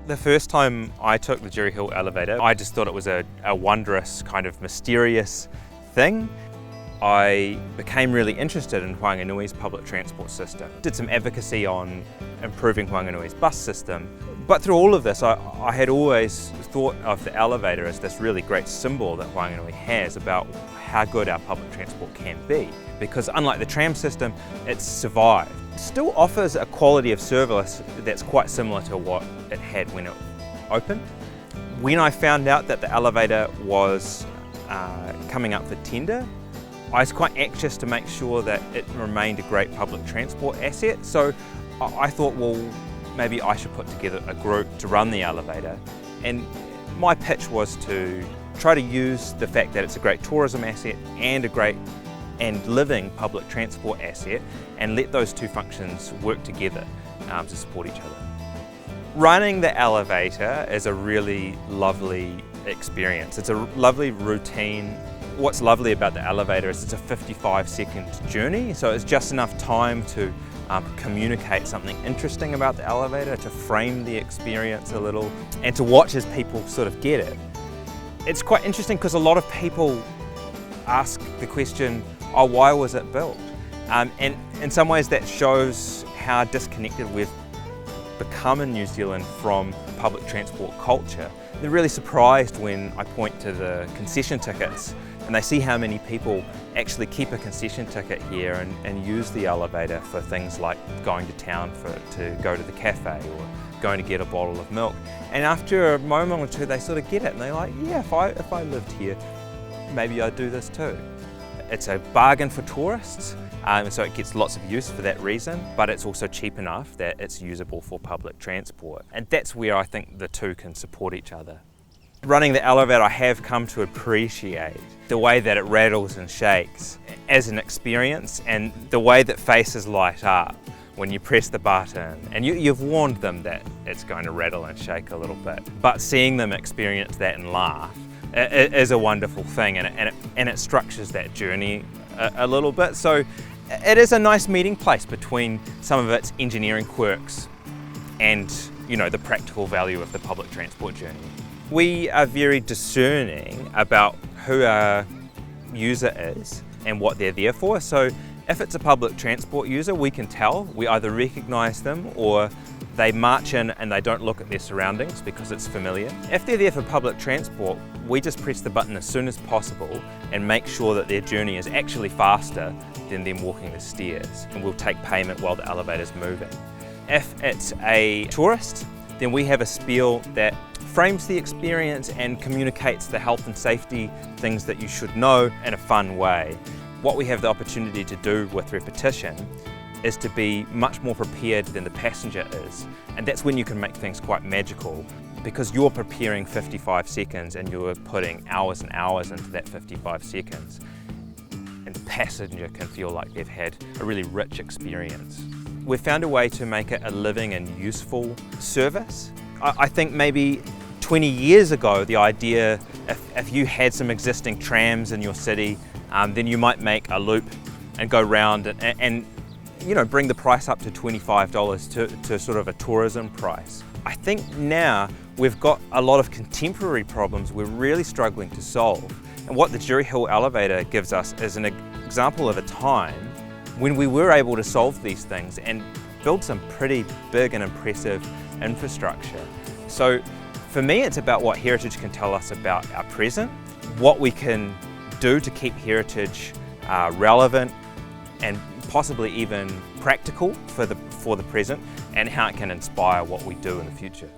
The first time I took the Durie Hill Elevator, I just thought it was a wondrous, kind of mysterious thing. I became really interested in Whanganui's public transport system. Did some advocacy on improving Whanganui's bus system. But through all of this, I had always thought of the elevator as this really great symbol that Whanganui has about how good our public transport can be. Because unlike the tram system, it's survived. It still offers a quality of service that's quite similar to what it had when it opened. When I found out that the elevator was coming up for tender, I was quite anxious to make sure that it remained a great public transport asset. So I thought, well, maybe I should put together a group to run the elevator. And my pitch was to try to use the fact that it's a great tourism asset and a great and living public transport asset, and let those two functions work together to support each other. Running the elevator is a really lovely experience. It's a lovely routine. What's lovely about the elevator is it's a 55-second journey, so it's just enough time to communicate something interesting about the elevator, to frame the experience a little, and to watch as people sort of get it. It's quite interesting because a lot of people ask the question, oh, why was it built? And in some ways that shows how disconnected we've become in New Zealand from public transport culture. They're really surprised when I point to the concession tickets and they see how many people actually keep a concession ticket here and use the elevator for things like going to town to go to the cafe or going to get a bottle of milk. And after a moment or two they sort of get it and they're like, yeah, if I lived here, maybe I'd do this too. It's a bargain for tourists, so it gets lots of use for that reason, but it's also cheap enough that it's usable for public transport. And that's where I think the two can support each other. Running the elevator, I have come to appreciate the way that it rattles and shakes as an experience, and the way that faces light up when you press the button. And you've warned them that it's going to rattle and shake a little bit, but seeing them experience that and laugh is a wonderful thing, and it structures that journey a little bit. So it is a nice meeting place between some of its engineering quirks and, you know, the practical value of the public transport journey. We are very discerning about who our user is and what they're there for. So if it's a public transport user, we can tell. We either recognise them or they march in and they don't look at their surroundings because it's familiar. If they're there for public transport, we just press the button as soon as possible and make sure that their journey is actually faster than them walking the stairs, and we'll take payment while the elevator's moving. If it's a tourist, then we have a spiel that frames the experience and communicates the health and safety things that you should know in a fun way. What we have the opportunity to do with repetition is to be much more prepared than the passenger is. And that's when you can make things quite magical, because you're preparing 55 seconds and you're putting hours and hours into that 55 seconds. And the passenger can feel like they've had a really rich experience. We've found a way to make it a living and useful service. I think maybe 20 years ago, the idea, if you had some existing trams in your city, then you might make a loop and go round and you know, bring the price up to $25 to sort of a tourism price. I think now we've got a lot of contemporary problems we're really struggling to solve. And what the Durie Hill Elevator gives us is an example of a time when we were able to solve these things and build some pretty big and impressive infrastructure. So for me, it's about what heritage can tell us about our present, what we can do to keep heritage relevant and possibly even practical for the present, and how it can inspire what we do in the future.